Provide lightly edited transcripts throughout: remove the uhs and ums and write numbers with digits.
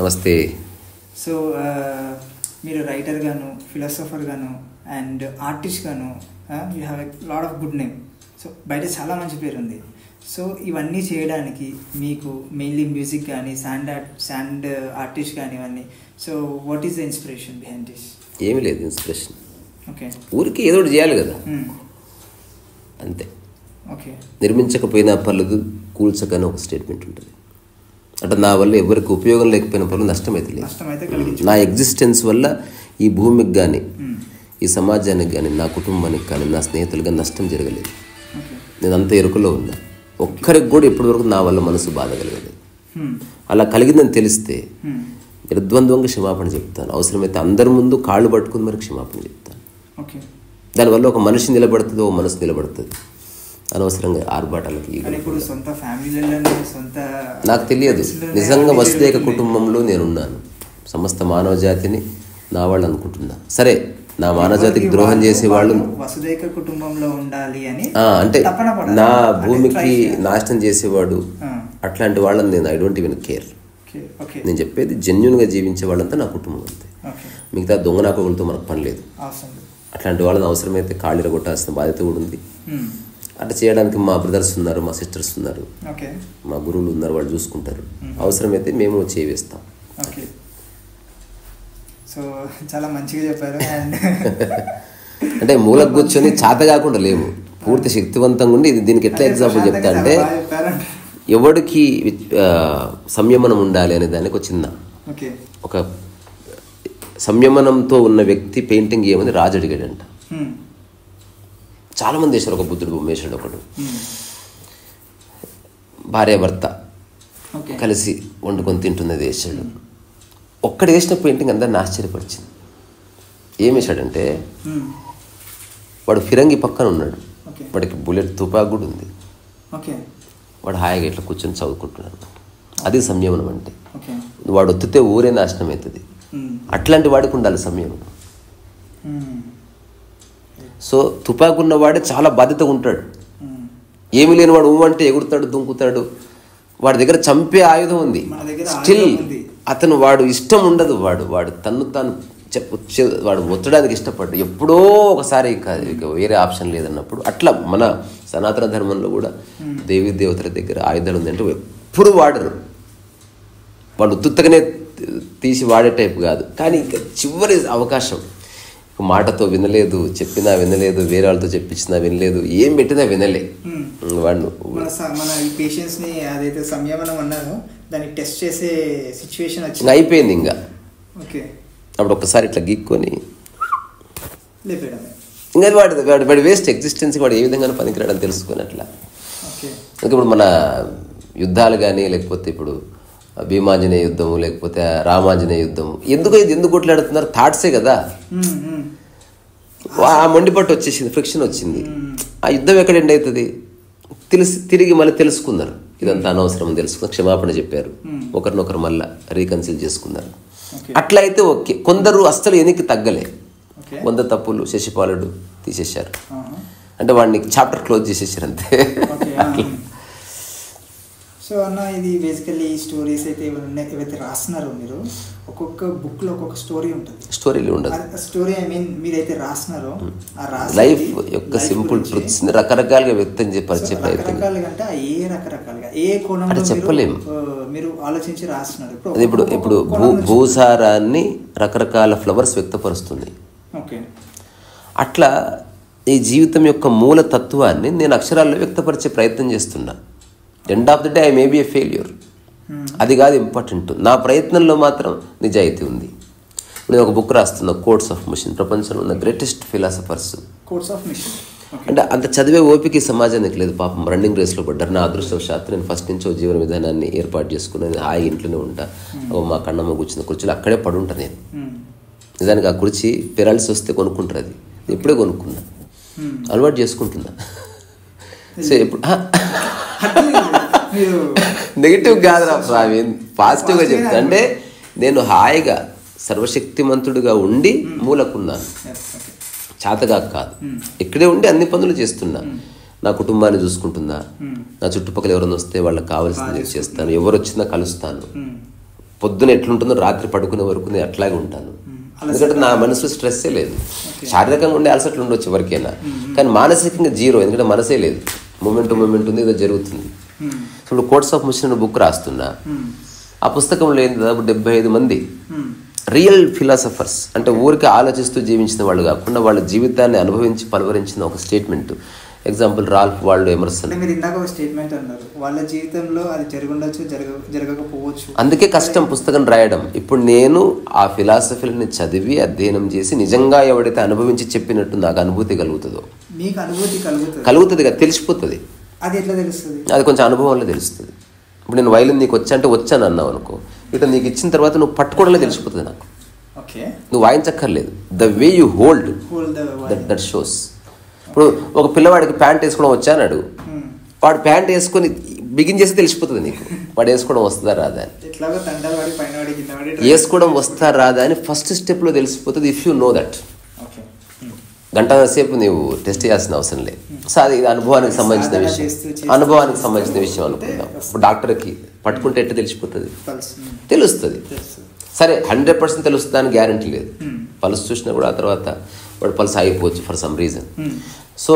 నమస్తే. సో మీరు రైటర్ గాను, ఫిలాసఫర్ గాను అండ్ ఆర్టిస్ట్ గాను you have a lot of good name. So బయట చాలా మంచి పేరు ఉంది. సో ఇవన్నీ చేయడానికి మీకు మెయిన్లీ మ్యూజిక్ కానీ శాండ్ ఆర్టిస్ట్ కానీ ఇవన్నీ, so what is the inspiration behind this? ఏమీ లేదు ఇన్స్పిరేషన్. ఓకే, ఊరికి ఏదో ఒకటి చేయాలి కదా, అంతే. ఓకే, నిర్మించకపోయినా పర్లేదు, కూల్చకని ఒక స్టేట్మెంట్ ఉంటుంది. అంటే నా వల్ల ఎవరికి ఉపయోగం లేకపోయిన పనులు నష్టమైతే లేదు. నా ఎగ్జిస్టెన్స్ వల్ల ఈ భూమికి కానీ, ఈ సమాజానికి కానీ, నా కుటుంబానికి కానీ, నా స్నేహితులు కానీ నష్టం జరగలేదు. నేను అంత ఎరుకలో ఉన్నా. ఒక్కరికి కూడా ఇప్పటివరకు నా వల్ల మనసు బాధ కలగలేదు. అలా కలిగిందని తెలిస్తే నిర్ద్వంద్వంగా క్షమాపణ చెప్తాను. అవసరమైతే అందరి ముందు కాళ్ళు పట్టుకుని మరి క్షమాపణ చెప్తాను. దానివల్ల ఒక మనిషి నిలబడుతుంది, ఒక మనసు నిలబడుతుంది. అనవసరంగా ఆర్భాటాలకి నాకు తెలియదు. నిజంగా వసుదైక కుటుంబంలో నేనున్నాను. సమస్త మానవ జాతిని నా వాళ్ళు అనుకుంటున్నా. సరే, నా మానవ జాతికి ద్రోహం చేసేవాళ్ళు వసుదైక కుటుంబంలో ఉండాలి అని అంటే నా భూమికి నాశనం చేసేవాడు, అట్లాంటి వాళ్ళని నేను ఐ డోంట్ ఈవెన్ కేర్. నేను చెప్పేది జెన్యున్గా జీవించే వాళ్ళంతా నా కుటుంబం అంతే. మిగతా దొంగ నాకొకరితో మనకు పని లేదు. అట్లాంటి వాళ్ళని అవసరమైతే కాళ్ళు ఇరగొట్టాల్సిన బాధ్యత కూడా ఉంది. అట్లా చేయడానికి మా బ్రదర్స్ ఉన్నారు, మా సిస్టర్స్ ఉన్నారు, మా గురువులు ఉన్నారు, వాళ్ళు చూసుకుంటారు. అవసరమైతే మేము చేవేస్తాం. సో చాలా మంచిగా చెప్పారు. అంటే మూలకు కూర్చొని చేత కాకుండా లేవు, పూర్తి శక్తివంతంగా ఉండి. దీనికి ఎట్లా ఎగ్జాంపుల్ చెప్తా అంటే, ఎవడికి సంయమనం ఉండాలి అనే దానికి ఒక సంయమనంతో ఉన్న వ్యక్తి పెయింటింగ్ ఏమని రాజు అడిగాడంట. చాలా మంది వేశారు. ఒక బుద్ధుడు బొమ్మ వేసాడు, ఒకడు భార్యాభర్త కలిసి వండుకొని తింటున్నది వేసాడు. ఒక్కడు వేసిన పెయింటింగ్ అందరిని ఆశ్చర్యపరిచింది. ఏం వేశాడంటే, వాడు ఫిరంగి పక్కన ఉన్నాడు, వాడికి బుల్లెట్ తుపాకు కూడా ఉంది, వాడు హాయిగా ఇట్లా కూర్చొని చదువుకుంటున్నాడు. అది సంయమనం అంటే. వాడు ఒత్తితే ఊరే నాశనం అవుతుంది. అట్లాంటి వాడికి ఉండాలి సంయమనం. సో తుపాకున్నవాడే చాలా బాధ్యతగా ఉంటాడు. ఏమి లేనివాడు అంటే ఎగురుతాడు, దుంకుతాడు. వాడి దగ్గర చంపే ఆయుధం ఉంది, స్టిల్ అతను వాడు ఇష్టం ఉండదు. వాడు తను తాను వాడు ఒత్తడానికి ఇష్టపడ్డు. ఎప్పుడో ఒకసారి ఇక వేరే ఆప్షన్ లేదన్నప్పుడు. అట్లా మన సనాతన ధర్మంలో కూడా దేవీ దేవతల దగ్గర ఆయుధాలు ఉందంటే ఎప్పుడు వాడరు. వాడు ఉత్తుత్తగానే తీసి వాడే టైప్ కాదు. కానీ ఇంకా చివరి అవకాశం, మాటతో వినలేదు, చెప్పినా వినలేదు, వేరే వాళ్ళతో చెప్పించినా వినలేదు, ఏం పెట్టినా వినలే వాడు. మన పేషెన్స్ ని ఏదైతే సంయమనం అన్నారో దాన్ని టెస్ట్ చేసే సిచ్యువేషన్ వచ్చింది. అయిపోయింది ఇంకా. అప్పుడు ఒక్కసారి ఇట్లా గీక్కొని ఇంకా వాడి వేస్ట్ ఎగ్జిస్టెన్స్, వాడు ఏ విధంగా పనికిరాడని తెలుసుకొని అట్లా. ఇప్పుడు మన యుద్ధాలు కానీ, లేకపోతే ఇప్పుడు భీమాంజనేయ యుద్ధము, లేకపోతే రామాంజనేయ యుద్ధము, ఎందుకు కొట్లాడుతున్నారు? థాట్సే కదా. ఆ మొండిపట్టు వచ్చేసింది, ఫ్రిక్షన్ వచ్చింది. ఆ యుద్ధం ఎక్కడ ఎండ్ అవుతుంది? తిరిగి మళ్ళీ తెలుసుకున్నారు, ఇదంతా అనవసరం తెలుసుకున్నారు, క్షమాపణ చెప్పారు, ఒకరినొకరు మళ్ళీ రీకన్సిల్ చేసుకున్నారు. అట్లా అయితే ఓకే. కొందరు అస్సలు ఎనికి తగ్గలే, 100 తప్పులు శశిపాలుడు తీసేశారు అంటే వాడిని చాప్టర్ క్లోజ్ చేసేసారు అంతే. సో అన్న, ఇది బేసికల్లీ స్టోరీస్ అయితే ఏవైతే రాస్తున్నారో మీరు, ఒక్కొక్క బుక్ లో ఒక్కొక్క స్టోరీ ఉంటుంది. స్టోరీలు ఉండదు. స్టోరీ ఐ మీన్ మీరైతే రాస్తున్నారో లైఫ్ యొక్క సింపుల్ ట్రూత్స్ రకరకాలుగా వ్యక్తం పరిచే ప్రయత్నం. రకరకాలుగా ఏ రకరకాలుగా ఏ కోణంలో చెప్పలేము మీరు ఆలోచించి రాస్తున్నారు. ఇప్పుడు భూసారాన్ని రకరకాల ఫ్లవర్స్ వ్యక్తపరుస్తుంది. అట్లా ఈ జీవితం యొక్క మూల తత్వాన్ని నేను అక్షరాల్లో వ్యక్తపరిచే ప్రయత్నం చేస్తున్నా. End of the day I may be A failure, అది కాదు ఇంపార్టెంట్. నా ప్రయత్నంలో మాత్రం నిజాయితీ ఉంది. నేను ఒక బుక్ రాస్తున్నా, కోట్స్ ఆఫ్ మిషన్, ప్రపంచంలో ఉన్న గ్రేటెస్ట్ ఫిలాసఫర్స్. అంటే అంత చదివే ఓపిక సమాజానికి లేదు. పాపం రన్నింగ్ రేస్లో పడ్డారు. నా అదృష్టవశాత్తు నేను ఫస్ట్ నుంచి జీవన విధానాన్ని ఏర్పాటు చేసుకున్నాను. హాయి ఇంట్లోనే ఉంటా. మా కన్నమ్మ కూర్చున్న కుర్చీలో అక్కడే పడుంటా నేను. నిజానికి ఆ కుర్చీ పెరాలిసిస్ వస్తే కొనుక్కుంటారు, అది ఎప్పుడే కొనుక్కున్నా, అలవాటు చేసుకుంటున్నా. సో ఎప్పుడు నెగిటివ్ కాదురా ప్రవీణ్, పాజిటివ్గా చెప్తా. అంటే నేను హాయిగా సర్వశక్తిమంతుడిగా ఉండి మూలకున్నాను. చేతగా కాదు, ఇక్కడే ఉండి అన్ని పనులు చేస్తున్నా. నా కుటుంబాన్ని చూసుకుంటున్నా, నా చుట్టుపక్కల ఎవరైనా వస్తే వాళ్ళకి కావాల్సింది చేస్తాను, ఎవరు వచ్చినా కలుస్తాను. పొద్దున ఎట్లుంటుందో రాత్రి పడుకునే వరకు నేను అట్లాగే ఉంటాను. ఎందుకంటే నా మనసులో స్ట్రెస్సే లేదు. శారీరకంగా ఉండే అలసట్లు ఉండొచ్చు ఎవరికైనా, కానీ మానసికంగా జీరో. ఎందుకంటే మనసే లేదు, మూమెంట్ ఉంది, ఏదో జరుగుతుంది. ఇప్పుడు కోర్ట్స్ ఆఫ్ మిషన్ బుక్ రాస్తున్నా. ఆ పుస్తకంలో ఏంటి, దాదాపు 75 మంది రియల్ ఫిలాసఫర్స్, అంటే ఊరికి ఆలోచిస్తూ జీవించిన వాళ్ళు కాకుండా వాళ్ళ జీవితాన్ని అనుభవించి పలవరించిన ఒక statement. Example Ralph Waldo Emerson. మీరు ఇందాక ఒక స్టేట్మెంట్ అన్నారు, వాళ్ళ జీవితంలో అది జరగవచ్చు, జరగకపోవచ్చు. అందుకే కష్టం పుస్తకం రాయడం. ఇప్పుడు నేను ఆ ఫిలాసఫీలని చదివి అధ్యయనం చేసి నిజంగా ఎవడైతే అనుభవించి చెప్పినట్టు నాకు అనుభూతి కలుగుతుందో, మీకు అనుభూతి కలుగుతుంది కదా, తెలిసిపోతుంది. అది ఎట్లా తెలుస్తుంది? అది కొంచెం అనుభవంలో తెలుస్తుంది. ఇప్పుడు నేను వైలిన్ నీకు వచ్చంటే వచ్చాను అన్నావు అనుకో, ఇట్లా నీకు ఇచ్చిన తర్వాత నువ్వు పట్టుకోవడంలో తెలిసిపోతుంది నాకు. నువ్వు వాయించక్కర్లేదు, the way you hold that shows. ఇప్పుడు ఒక పిల్లవాడికి ప్యాంట్ వేసుకోవడం వచ్చా అని అడుగు, వాడు ప్యాంట్ వేసుకొని బిగిన్ చేసి తెలిసిపోతుంది నీకు వాడు వేసుకోవడం వస్తుందా రాదా అని. వేసుకోవడం వస్తా రాదా అని ఫస్ట్ స్టెప్లో తెలిసిపోతుంది, ఇఫ్ యూ నో దట్. గంట సేపు నువ్వు టెస్ట్ చేయాల్సిన అవసరం లేదు. సో అది అనుభవానికి సంబంధించిన విషయం, అనుభవానికి సంబంధించిన విషయం అనుకుందాం. ఇప్పుడు డాక్టర్కి పట్టుకుంటే ఎట్లా తెలిసిపోతుంది, తెలుస్తుంది. సరే 100% తెలుస్తుంది అని గ్యారంటీ లేదు. పల్స్ చూసినా కూడా ఆ తర్వాత వాడు పల్స్ ఆగిపోవచ్చు ఫర్ సమ్ రీజన్. సో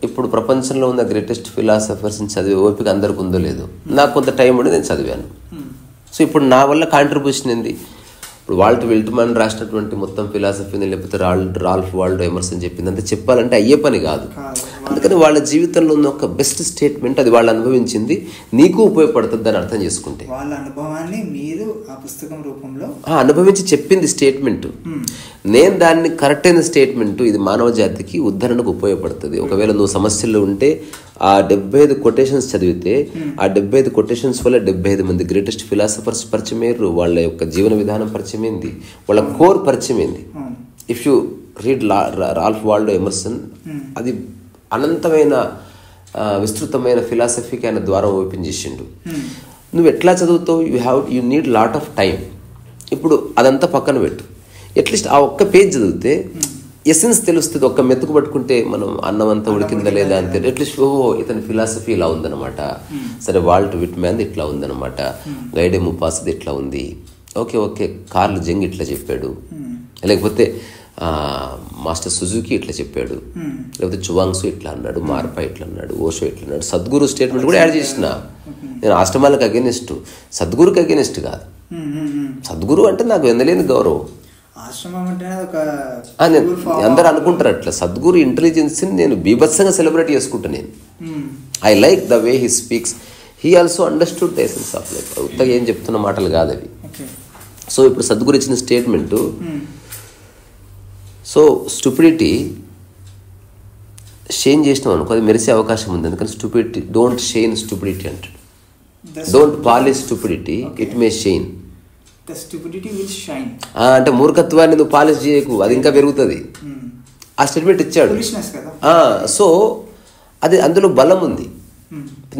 ఇప్పుడు ప్రపంచంలో ఉన్న గ్రేటెస్ట్ ఫిలాసఫర్స్ని చదివే ఓపిక అందరికి ఉందో లేదో, నాకు కొంత టైం ఉండి నేను చదివాను. సో ఇప్పుడు నా వల్ల కాంట్రిబ్యూషన్ ఏంది, ఇప్పుడు వాల్ట్ విల్ట్మన్ రాసినటువంటి మొత్తం ఫిలాసఫీని, లేకపోతే రాల్ఫ్ వాల్డో ఎమర్సన్ చెప్పింది అంతా చెప్పాలంటే అయ్యే పని కాదు. అందుకని వాళ్ళ జీవితంలో ఉన్న ఒక బెస్ట్ స్టేట్మెంట్, అది వాళ్ళు అనుభవించింది, నీకు ఉపయోగపడుతుంది అని అర్థం చేసుకుంటే. వాళ్ళ అనుభవాన్ని మీరు ఆ పుస్తకం రూపంలో అనుభవించి చెప్పింది స్టేట్మెంట్, నేను దాన్ని కరెక్ట్ అయిన స్టేట్మెంట్, ఇది మానవ జాతికి ఉద్ధరణకు ఉపయోగపడుతుంది. ఒకవేళ నువ్వు సమస్యల్లో ఉంటే ఆ 75 కొటేషన్స్ చదివితే, ఆ 75 కొటేషన్స్ వల్ల 75 మంది గ్రేటెస్ట్ ఫిలాసఫర్స్ పరిచయం అయ్యారు, వాళ్ళ యొక్క జీవన విధానం పరిచయం అయింది, వాళ్ళ కోర్ పరిచయం అయింది. If you read Ralph Waldo Emerson, అది అనంతమైన విస్తృతమైన ఫిలాసఫీకి ఆయన ద్వారం ఓపెన్ చేసిండు. నువ్వు ఎట్లా చదువుతావు, you need lot of time. ఇప్పుడు అదంతా పక్కన పెట్టు, అట్లీస్ట్ ఆ ఒక్క పేజ్ చదివితే ఎసెన్స్ తెలుస్తుంది. ఒక్క మెతుకు పట్టుకుంటే మనం అన్నం అంతా ఉడికిందా లేదా అంటే అట్లీస్ట్ ఓహో ఇతని ఫిలాసఫీ ఇలా ఉందన్నమాట, సరే వాల్ట్ విట్మాన్ ఇట్లా ఉందన్నమాట, గైడే ముపాసది ఇట్లా ఉంది, ఓకే కార్ల్ జంగ్ ఇట్లా చెప్పాడు, లేకపోతే మాస్టర్ సుజుకి ఇట్లా చెప్పాడు, లేకపోతే చువాంగ్సు ఇట్లా అన్నాడు, మార్పా ఇట్లా అన్నాడు, ఓషో ఇట్లా అన్నాడు. సద్గురు స్టేట్మెంట్ కూడా యాడ్ చేసిన. నేను ఆశ్రమాలకు అగేనిస్ట్, సద్గురుకి అగేనిస్ట్ కాదు. సద్గురు అంటే నాకు వెందలేని గౌరవం. అందరు అనుకుంటారు అట్లా. సద్గురు ఇంటెలిజెన్స్ని నేను బీభత్సంగా సెలబ్రేట్ చేసుకుంటా. నేను I like the way he speaks, he also understood the essence of life. ఉత్తగా ఏం చెప్తున్న మాటలు కాదు అవి. సో ఇప్పుడు సద్గురు ఇచ్చిన స్టేట్మెంటు, సో స్టూపిడిటీ షేన్ చేసినాం అనుకో, అది మెరిసే అవకాశం ఉంది. అందుకని స్టూపిడిటీ, డోంట్ షేన్ స్టూపిడిటీ అంటాడు. Don't polish stupidity, it may shine. అంటే మూర్ఖత్వాన్ని నువ్వు పాలిష్ చేయకు, అది ఇంకా పెరుగుతుంది. ఆ స్టేట్మెంట్ ఇచ్చాడు. సో అది అందులో బలం ఉంది.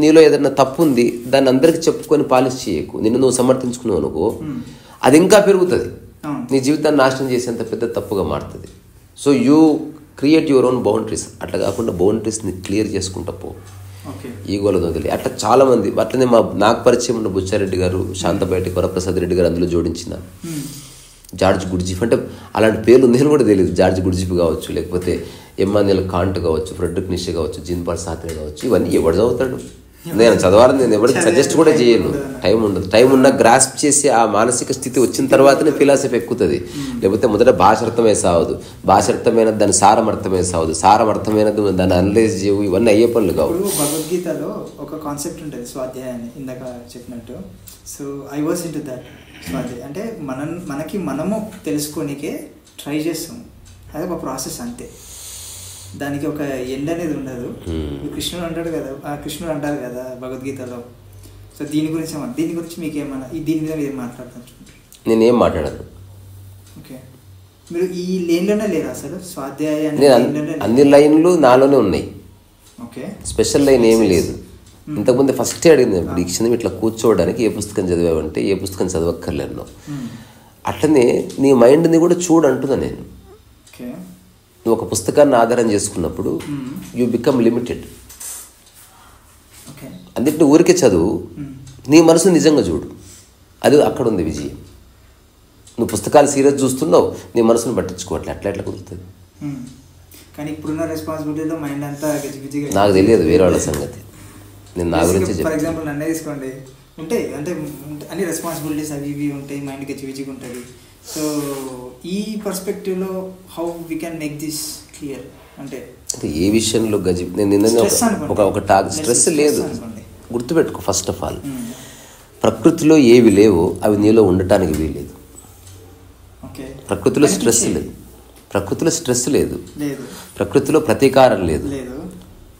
నీలో ఏదైనా తప్పు ఉంది, దాన్ని అందరికి చెప్పుకొని పాలిష్ చేయకు. నిన్ను నువ్వు సమర్థించుకున్నావు అనుకో, అది ఇంకా పెరుగుతుంది, నీ జీవితాన్ని నాశనం చేసేంత పెద్ద తప్పుగా మారుతుంది. So you create your own boundaries. అట్లా కాకుండా బౌండరీస్ని క్లియర్ చేసుకుంటా పో, ఈగోలో వదిలి. అట్లా చాలామంది, అట్లనే నాకు పరిచయం ఉన్న బుచ్చారెడ్డి గారు, శాంతబయటి వరప్రసాద్ రెడ్డి గారు అందులో జోడించిన, జార్జ్ గుడ్జిఫ్, అంటే అలాంటి పేర్లు నేను కూడా తెలియదు. జార్జ్ గుడ్జిఫ్ కావచ్చు, లేకపోతే ఎమ్మాన్యుయల్ కాంట్ కావచ్చు, ఫ్రెడరిక్ నీషే కావచ్చు, జీన్ పాల్ సార్త్రే కావచ్చు, ఇవన్నీ ఎవడు చదువుతాడు? నేను చదవాలని నేను ఎవరికి సజెస్ట్ కూడా చేయను, టైం ఉండదు. టైం ఉన్న గ్రాస్ప్ చేసి ఆ మానసిక స్థితి వచ్చిన తర్వాతనే ఫిలాసఫీ ఎక్కుతుంది. లేకపోతే మొదట భాష అర్థమే సావదు, భాష అర్థమైనది దాని సారం అర్థమే సావదు, సారం అర్థమైనది దాన్ని అనలైజ్ చేయవు, ఇవన్నీ అయ్యే పనులు కావు. భగవద్గీతలో ఒక కాన్సెప్ట్ ఉంటుంది స్వాధ్యాయాన్ని, ఇందాక చెప్పినట్టు. So I was into that. స్వాధ్యాయం అంటే మనము తెలుసుకోనికే ట్రై చేస్తాం, అది ఒక ప్రాసెస్ అంతే. దానికి ఒక ఎండ్ అనేది ఉండదు. కృష్ణుడు అంటారు కదా భగవద్గీతలో. సో దీని గురించి మీకేమన్నా, దీని మీద ఏం మాట్లాడుతున్నారు? నేనేం మాట్లాడను. ఓకే, మీరు ఈ లైన్లోనే లేరు అసలు? స్వాధ్యాయ అన్ని లైన్లు నాలోనే ఉన్నాయి. ఓకే, స్పెషల్ లైన్ ఏమి లేదు. ఇంతకుముందు ఫస్ట్ అడిగింది, ఇప్పుడు ఈ క్షణం ఇట్లా కూర్చోవడానికి ఏ పుస్తకం చదివావంటే ఏ పుస్తకం చదవక్కర్లేను. అట్లనే నీ మైండ్ని కూడా చూడంటున్నా నేను. నువ్వు ఒక పుస్తకాన్ని ఆధారం చేసుకున్నప్పుడు యూ బికమ్ లిమిటెడ్. అన్నింటినీ ఊరికే చదువు, నీ మనసు నిజంగా చూడు, అది అక్కడ ఉంది విజయం. నువ్వు పుస్తకాలు సీరియస్ చూస్తున్నావు, నీ మనసును పట్టించుకోవట్లే, అట్లా ఎట్లా కుదురుతుంది? కానీ ఇప్పుడున్న రెస్పాన్సిబిలిటీలో మైండ్ అంతా గజిబిజిగా. నాకు తెలియదు వేరే వాళ్ళ సంగతి, నేను నా గురించి ఫర్ ఎగ్జాంపుల్ నన్నే తీసుకోండి, ఉంటాయి అంటే అన్ని రెస్పాన్సిబిలిటీస్ అవి ఇవి ఉంటాయి, మైండ్ గజిబిజిగా ఉంటుంది. సో ఈ పర్స్పెక్టివ్లో how we can make this clear అంటే ఏ విషయంలో నేను నిన్న ఒక టాక్ స్ట్రెస్ లేదు. గుర్తుపెట్టుకో, ఫస్ట్ ఆఫ్ ఆల్ ప్రకృతిలో ఏవి లేవో అవి నీలో ఉండటానికి వీలేదు. ప్రకృతిలో స్ట్రెస్ లేదు, ప్రకృతిలో స్ట్రెస్ లేదు, ప్రకృతిలో ప్రతీకారం లేదు,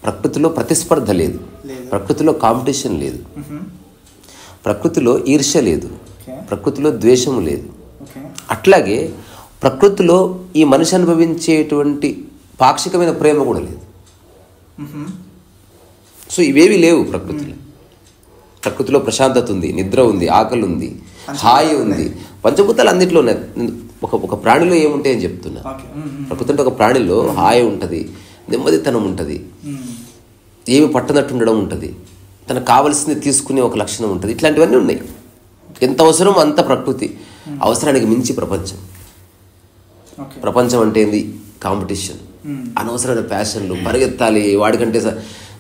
ప్రకృతిలో ప్రతిస్పర్ధ లేదు, ప్రకృతిలో కాంపిటీషన్ లేదు, ప్రకృతిలో ఈర్ష్య లేదు, ప్రకృతిలో ద్వేషము లేదు. అట్లాగే ప్రకృతిలో ఈ మనిషి అనుభవించేటువంటి పాక్షికమైన ప్రేమ కూడా లేదు. సో ఇవేవి లేవు ప్రకృతిలో. ప్రకృతిలో ప్రశాంతత ఉంది, నిద్ర ఉంది, ఆకలి ఉంది, హాయి ఉంది. పంచభూతాలు అన్నింటిలో ఉన్నాయి. ఒక ప్రాణిలో ఏముంటాయి అని చెప్తున్నా. ప్రకృతి అంటే ఒక ప్రాణిలో హాయి ఉంటుంది, నెమ్మదితనం ఉంటుంది, ఏమి పట్టనట్టు ఉండడం ఉంటుంది, తనకు కావలసింది తీసుకునే ఒక లక్షణం ఉంటుంది. ఇట్లాంటివన్నీ ఉన్నాయి. ఎంత అవసరం అంత ప్రకృతి, అవసరానికి మించి ప్రపంచం. ప్రపంచం అంటే ఏంది? కాంపిటీషన్, అనవసరమైన ప్యాషన్లు, పరిగెత్తాలి వాడికంటే.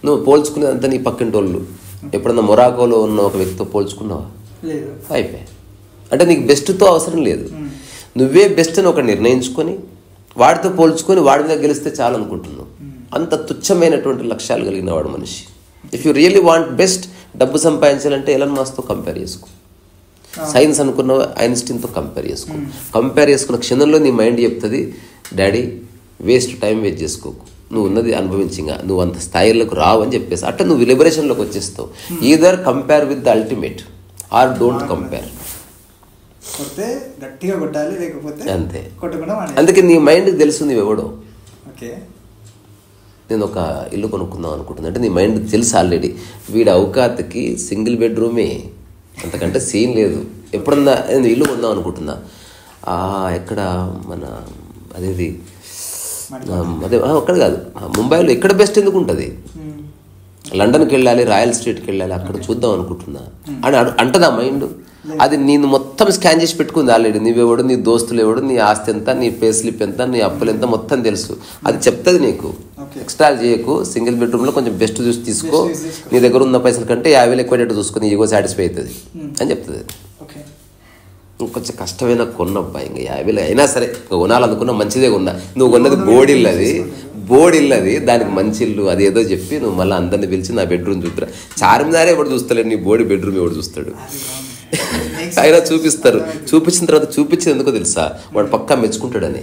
నువ్వు పోల్చుకునేదంతా నీ పక్కింటి వాళ్ళు. ఎప్పుడన్నా మొరాకోలో ఉన్న ఒక వ్యక్తితో పోల్చుకున్నావా? అయిపోయా. అంటే నీకు బెస్ట్తో అవసరం లేదు, నువ్వే బెస్ట్ అని ఒక నిర్ణయించుకొని వాడితో పోల్చుకొని వాడి మీద గెలిస్తే చాలు అనుకుంటున్నావు. అంత తుచ్చమైనటువంటి లక్ష్యాలు కలిగిన వాడు మనిషి. If you really want best, డబ్బు సంపాదించాలంటే ఎలన్ మాస్క్తో కంపేర్ చేసుకో, సైన్స్ అనుకున్న ఐన్స్టీన్తో కంపేర్ చేసుకో. కంపేర్ చేసుకున్న క్షణంలో నీ మైండ్ చెప్తుంది, డాడీ వేస్ట్ టైం వేస్ట్ చేసుకోకు, నువ్వు ఉన్నది అనుభవించింగా, నువ్వు అంత స్థాయిలోకి రావు అని చెప్పేసి అట్లా నువ్వు లిబరేషన్లోకి వచ్చేస్తావు. Either compare with the ultimate or don't compare. అంతే. అందుకే నీ మైండ్కి తెలుసు నువ్వెవడో. నేను ఒక ఇల్లు కొనుక్కుందాం అనుకుంటున్నా అంటే నీ మైండ్ తెలుసు ఆల్రెడీ, వీడి అవకాతకి సింగిల్ బెడ్రూమే, అంతకంటే సీన్ లేదు. ఎప్పుడన్నా నేను ఇల్లు కొందాం అనుకుంటున్నా, ఎక్కడ మన అదేది అదే అక్కడ కాదు, ముంబైలో ఎక్కడ బెస్ట్ ఎందుకు ఉంటుంది, లండన్కి వెళ్ళాలి, రాయల్ స్ట్రీట్కి వెళ్ళాలి, అక్కడ చూద్దాం అనుకుంటున్నా అని అంటదా మైండ్. అది నేను మొత్తం స్కాన్ చేసి పెట్టుకుంది ఆల్రెడీ. నీవెవడు, నీ దోస్తులు ఎవడు, నీ ఆస్తి ఎంత, నీ పే స్లిప్ ఎంత, నీ అప్పులు ఎంత, మొత్తం తెలుసు. అది చెప్తుంది నీకు. ఎక్స్ట్రా చేయకు, సింగిల్ బెడ్రూమ్లో కొంచెం బెస్ట్ చూసి తీసుకో, నీ దగ్గర ఉన్న పైసల కంటే 50,000 ఎక్కువ చూసుకొని ఈగో సాటిస్ఫై అవుతుంది అని చెప్తుంది. ఇంకొంచెం కష్టమైన కొన్నబ్బా, ఇంకా 50,000 అయినా సరే కొనాలనుకున్నా మంచిదే కొన్నా. నువ్వు కొన్నది బోడిల్లది, దానికి మంచి ఇల్లు అది ఏదో చెప్పి నువ్వు మళ్ళీ అందరిని పిలిచి నా బెడ్రూమ్ చూపురా. చార్మినారే ఎవడు చూస్తలేడు, నీ బెడ్రూమ్ ఎవడు చూస్తాడు? అయినా చూపిస్తారు. చూపించిన తర్వాత చూపించేది ఎందుకో తెలుసా, వాడు పక్కా మెచ్చుకుంటాడని.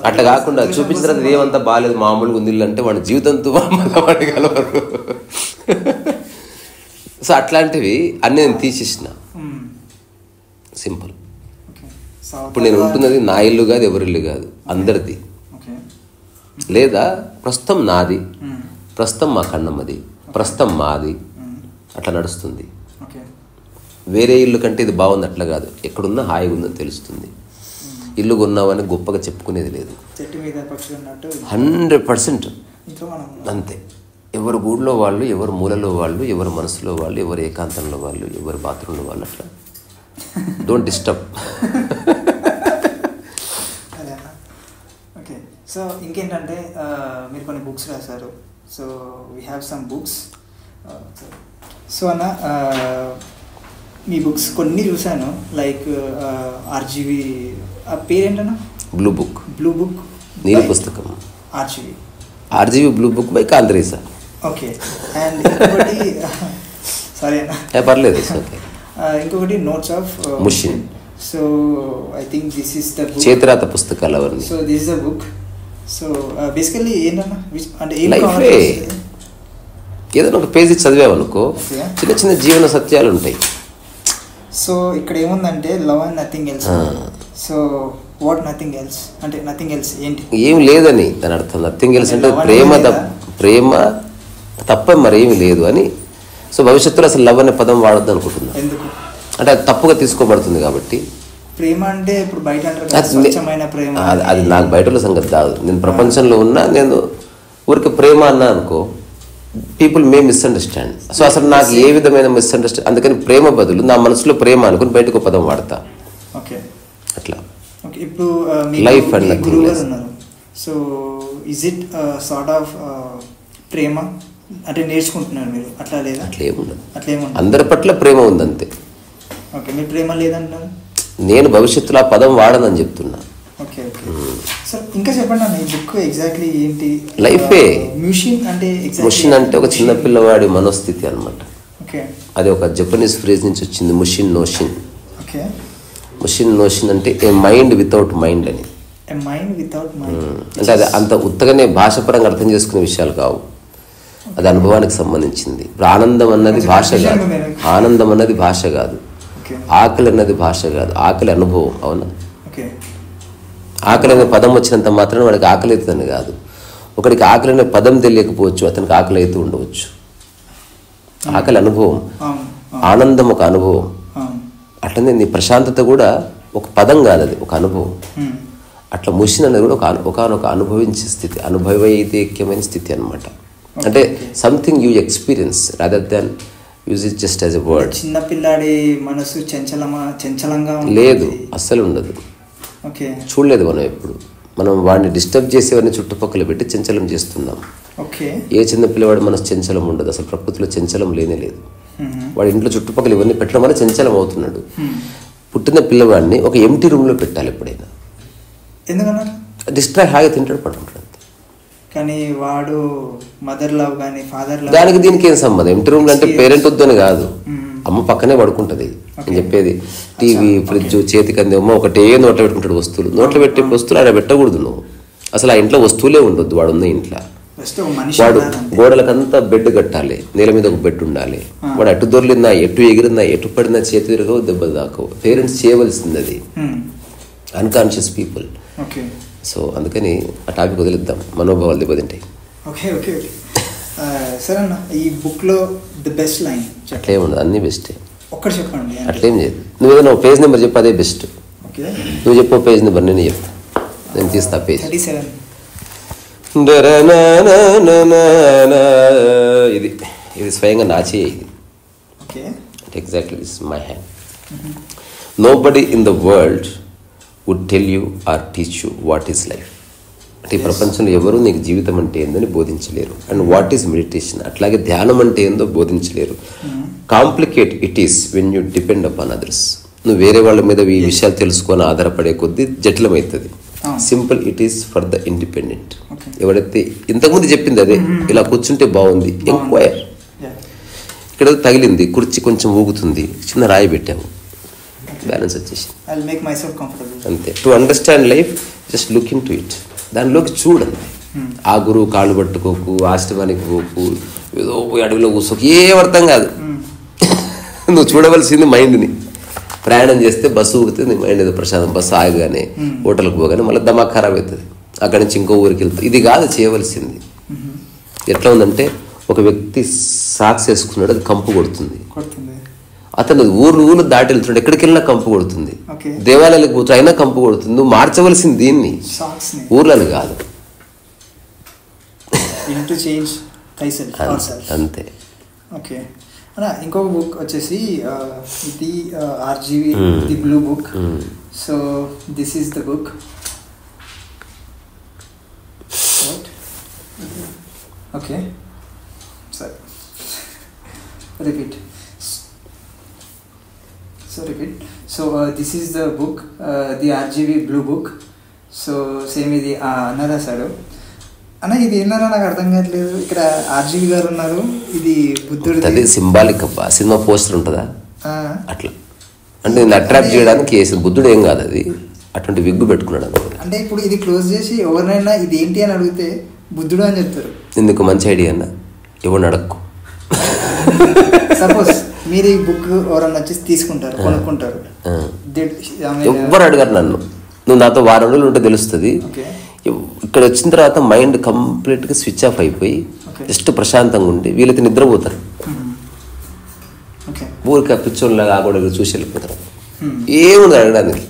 అట్లా కాకుండా చూపించిన తర్వాత ఏమంతా బాగాలేదు, మామూలుగా ఉంది ఇల్లు అంటే వాడి జీవితంతో వాడి కలవరు. సో అట్లాంటివి అన్నీ నేను తీసేసిన. సింపుల్. ఇప్పుడు నేను ఉంటున్నది నా ఇల్లు కాదు, ఎవరి ఇల్లు కాదు, అందరిది. లేదా ప్రస్తుతం నాది, ప్రస్తుతం మా కన్నమ్మది, ప్రస్తుతం మాది, అట్లా నడుస్తుంది. వేరే ఇల్లు కంటే ఇది బాగుంది అట్లా కాదు, ఎక్కడున్నా హాయిగా ఉందని తెలుస్తుంది. ఇల్లు కొన్నావని గొప్పగా చెప్పుకునేది లేదు. 100% అంతే. ఎవరి గూడులో వాళ్ళు, ఎవరి మూలలో వాళ్ళు, ఎవరి మనసులో వాళ్ళు, ఎవరి ఏకాంతంలో వాళ్ళు, ఎవరి బాత్రూంలో వాళ్ళు. అట్లా డోంట్ డిస్టర్బ్. ఓకే. సో ఇంకేంటంటే మీరు కొన్ని బుక్స్ రాశారు. So we have some books. So అన్న మీ బుక్స్ కొన్ని చూశాను, లైక్ ఆర్జీవి పేరేంటన్నా? Blue book. నీలి పుస్తకం. ఆర్జీవి బ్లూ బుక్ బై కాంద్రేసా. ఓకే. అండ్ ఇంకొకటి సరే అన్న పర్లేదు, ఇంకొకటి నోట్స్ ఆఫ్ ముషిన్. So I think this is the book. చేతిరాత పుస్తకాలు అవన్నీ. So this is the book. So basically ఏంటన్నా అంటే లైఫే ఏదైనా ఒక పేజీ చదివామనుకో, చిన్న చిన్న జీవన సత్యాలు ఉంటాయి. సో ఇక్కడ ఏముందంటే love and nothing else. So what nothing else అంటే నథింగ్ ఎల్స్ ఏంటి? ఏం లేదని దాని అర్థం. నథింగ్ ఎల్స్ అంటే ప్రేమ తప్ప మరేమి లేదు అని. సో భవిష్యత్తులో అసలు లవ్ అనే పదం వాడొద్దు అనుకుంటున్నా. ఎందుకు అంటే అది తప్పుగా తీసుకోబడుతుంది కాబట్టి. ప్రేమ అంటే ఇప్పుడు బయట అంటారు స్వచ్ఛమైన ప్రేమ, అది నాకు బయటలో సంగతి కాదు. నేను ప్రపంచంలో ఉన్నా, నేను ఊరికి ప్రేమ అన్నా అనుకో, పీపుల్ మే మిస్అండర్స్టాండ్. సో అసలు నాకు ఏ విధమైన మిస్అండర్స్టాండ్, అందుకని ప్రేమ బదులు నా మనసులో ప్రేమ అనుకుని బయటకు పదం వాడతా. ఓకే అట్లా ఇప్పుడు లైఫ్ అండ్ గురువుగారు ఉన్నారు. So is it sort of ప్రేమ అంటే నేర్చుకుంటున్నారు మీరు, అట్లా లేదా? అట్లేముండదు, అందరి పట్ల ప్రేమ ఉందంతే. ఓకే, మీరు ప్రేమ లేదంటున్నారు. నేను భవిష్యత్తులో ఆ పదం వాడనని చెప్తున్నా. ఓకే ఓకే సార్, ఇంకా చెప్పండి అన్న, ఈ బుక్ ఎగ్జాక్ట్లీ ఏంటి? లైఫే. మ్యూషిన్ అంటే ముషిన్ అంటే ఒక చిన్న పిల్లవాడి మనోస్థితి అనమాట. ఓకే, అది ఒక జపనీస్ ఫ్రేజ్ నుంచి వచ్చింది, ముషిన్ నోషిన్. ఓకే, ముషిన్ నోషిన్ అంటే ఏ మైండ్ వితౌట్ మైండ్ అని. అంటే అది అంత ఉత్తగానే భాషపరంగా అర్థం చేసుకునే విషయాలు కావు, అది అనుభవానికి సంబంధించింది. ఇప్పుడు ఆనందం అన్నది భాష కాదు, ఆనందం అన్నది భాష కాదు, ఆకలి అన్నది భాష కాదు, ఆకలి అనుభవం. అవునా? ఆకలి అనే పదం వచ్చినంత మాత్రం వాడికి ఆకలి అవుతుందని కాదు. ఒకడికి ఆకలి అనే పదం తెలియకపోవచ్చు, అతనికి ఆకలి అవుతూ ఉండవచ్చు. ఆకలి అనుభవం, ఆనందం ఒక అనుభవం. అట్లనే నీ ప్రశాంతత కూడా ఒక పదం కాదు, అది ఒక అనుభవం. అట్లా ముషిన్ అనేది కూడా ఒకనొక అనుభవించే స్థితి, అనుభవైతేక్యమైన స్థితి అనమాట. అంటే something you experience rather than use it just as a word. చిన్నపిల్లాడి మనసు చంచలంగా లేదు, అస్సలు ఉండదు. చూడలేదు మనం ఎప్పుడు. మనం వాడిని డిస్టర్బ్ చేసేవాడిని చుట్టుపక్కల పెట్టి చంచలం చేస్తున్నాం. ఏ చిన్న పిల్లవాడు మనసు చంచలం ఉండదు, అసలు ప్రకృతిలో చంచలం లేనే లేదు. వాడి ఇంట్లో చుట్టుపక్కల ఇవన్నీ పెట్టడం వల్ల చంచలం అవుతున్నాడు. పుట్టిన పిల్లవాడిని ఒక ఎంటీ రూమ్లో పెట్టాలి ఎప్పుడైనా. ఎందుకన్నారు? డిస్ట్రాక్ట్ హాయిగా తింటాడు, పడుకుంటాడు. కానీ వాడు మదర్ లవ్ కానీ ఫాదర్ లవ్, దానికి దీనికి ఏం సంబంధం? ఎంటీ రూమ్లో అంటే పేరెంట్ వద్దని కాదు, అమ్మ పక్కనే పడుకుంటుంది. నేను చెప్పేది టీవీ, ఫ్రిడ్జ్ చేతికి అంది అమ్మ ఒకటే నోట్లో పెట్టుకుంటాడు వస్తువులు. నోట్లో పెట్టే వస్తువులు ఆడ పెట్టకూడదు నువ్వు. అసలు ఆ ఇంట్లో వస్తువులే ఉండొద్దు వాడు ఉన్న ఇంట్లో. వాడు గోడలకంతా బెడ్ కట్టాలి, నేల మీద ఒక బెడ్ ఉండాలి. వాడు అటు దొర్లిందా, ఎటు ఎగిరిందా, ఎటు పడినా చేతి తిరగవు, దెబ్బలు దాకవు. పేరెంట్స్ చేయవలసింది అది, అన్కాన్షియస్ పీపుల్. సో అందుకని ఆ టాపిక్ వదిలిద్దాం, మనోభావాలు దెబ్బతింటాయి. సరే అన్న, ఈ బుక్లో ది బెస్ట్ లైన్ అట్లేం ఉండదు, అన్నీ బెస్టే. ఒక్కటి చెప్పండి. అట్లేం చేయదు, నువ్వు ఏదైనా పేజ్ నెంబర్ చెప్పు, అదే బెస్ట్. నువ్వు చెప్పు పేజ్ నెంబర్, నేను చెప్తా, నేను తీస్తా పేజ్. 37. ఇది ఇది స్వయంగా నా చేయి. ఇది exactly this is my hand. Nobody in the world would tell you or teach you what is life. అంటే ఈ ప్రపంచంలో ఎవరూ నీకు జీవితం అంటే ఏందని బోధించలేరు. అండ్ వాట్ ఈస్ మెడిటేషన్, అట్లాగే ధ్యానం అంటే ఏందో బోధించలేరు. Complicate it is when you depend upon others. నువ్వు వేరే వాళ్ళ మీద ఈ విషయాలు తెలుసుకొని ఆధారపడే కొద్దీ జటిలమవుతుంది. Simple it is for the independent. ఎవరైతే ఇంతకుముందు చెప్పింది అదే, ఇలా కూర్చుంటే బాగుంది, ఎంక్వైర్. ఇక్కడ తగిలింది, కుర్చీ కొంచెం ఊగుతుంది, చిన్న రాయి పెట్టాము, బ్యాలెన్స్ వచ్చేసి అంతే. To understand life just look in to it, దానిలోకి చూడండి. ఆ గురువు కాళ్ళు పట్టుకోకు, ఆశ్రమానికి పోకు, ఏదో పోయి అడవిలో కూర్చోకు, ఏం అర్థం కాదు. నువ్వు చూడవలసింది మైండ్ని. ప్రయాణం చేస్తే బస్సు ఊగితే నీ మైండ్ ఏదో ప్రశాంతం, బస్సు ఆగగానే హోటల్కి పోగానే మళ్ళీ దమాక్ ఖరాబ్ అవుతుంది, అక్కడి నుంచి ఇంకో ఊరికి వెళ్తుంది. ఇది కాదు చేయవలసింది. ఎట్లా ఉందంటే, ఒక వ్యక్తి సాక్స్ వేసుకున్నాడు, అది కంపు కొడుతుంది. అతను ఊళ్ళు దాటి వెళ్తున్నాడు, ఎక్కడికి వెళ్ళినా కంపు కొడుతుంది. దేవాలయాలకు కూర్చో అయినా కంపు కొడుతుంది. నువ్వు మార్చవలసింది దీన్ని, ఊర్లను కాదు. అంతే. ఓకే, ఇంకొక బుక్ వచ్చేసి ఇది RGV the blue book. So this is the book. Okay, సరే, repeat. So repeat. So this is the book, the RGV blue book. So same ఇది అన్న రాశాడు. అన్న ఇది ఏంటన్నా నాకు అర్థం కావట్లేదు. ఇక్కడ ఆర్జీవి గారు ఉన్నారు, ఇది బుద్ధుడు సింబాలిక్ అబ్బా. సినిమా పోస్టర్ ఉంటుందా అట్లా, అంటే నేను అట్రాక్ట్ చేయడానికి వేసింది. బుద్ధుడు ఏం కాదు, అది అటువంటి విగ్గు పెట్టుకున్నాడు. అంటే ఇప్పుడు ఇది క్లోజ్ చేసి ఎవరినైనా ఇది ఏంటి అని అడిగితే బుద్ధుడు అని చెప్తారు. ఎందుకు? మంచి ఐడియా అన్న, ఎవరిని అడక్కు. సపోజ్ మీరు ఈ బుక్ ఎవరన్నా వచ్చేసి తీసుకుంటారు, కొనుక్కుంటారు, ఎవ్వరు అడగారు నన్ను. నువ్వు నాతో వారం రోజులు ఉంటే తెలుస్తుంది. ఇక్కడ వచ్చిన తర్వాత మైండ్ కంప్లీట్గా స్విచ్ ఆఫ్ అయిపోయి జస్ట్ ప్రశాంతంగా ఉండి వీళ్ళకి నిద్రపోతారు. ఊరికి పిచ్చోళ్ళలాగా కూడా చూసి వెళ్ళిపోతారు. ఏముంది అడగడానికి.